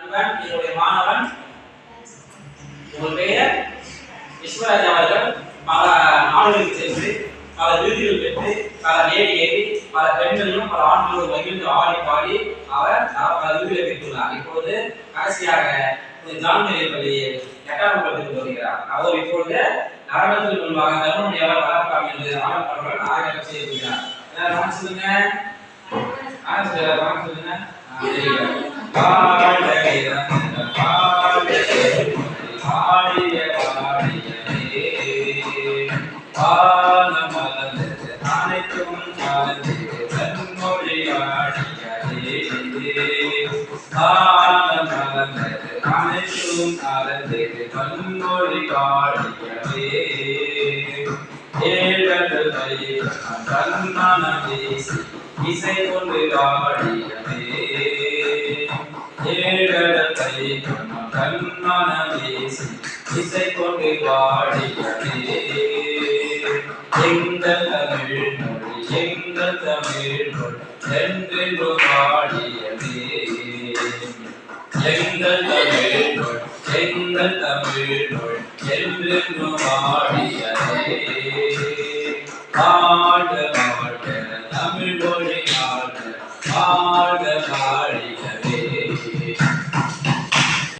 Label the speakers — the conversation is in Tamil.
Speaker 1: இவன் என்னுடைய மாணவன். உங்கள் பெயர் விஸ்வராஜ் அவர்கள் பல நாடுகளுக்கு சென்று பல விருதுகள் பெற்று பல மேடை ஏறி பல பெண்களையும் பல ஆண்களும் மகிழ்ந்து ஆடி பாடி அவர் பல விருதுகளை பெற்றுள்ளார். இப்பொழுது கடைசியாக ஜான்மேரி பள்ளி 8ஆம் வகுப்புக்கு வருகிறார். அவர் இப்பொழுது நரம்பத்தில் முன்பாக தர்மனுடைய வளர்ப்பாக என்று ஆடப்படுவன் ஆரம்பம் செய்கிறார். எல்லாரும் சொல்லுங்க. சொல்லுங்க. இசை கொண்டு ஆடியவே ஏழத்தை கண்ணானவேசி இசை கொண்டு ஆடியவே எங்கள் தமிழ் மொழி எங்கள் தமிழ் மொழி என்றென்று ஆடியவே எங்கள் தமிழ் மொழி எங்கள் தமிழ் மொழி என்றென்று ஆடியவே ஆட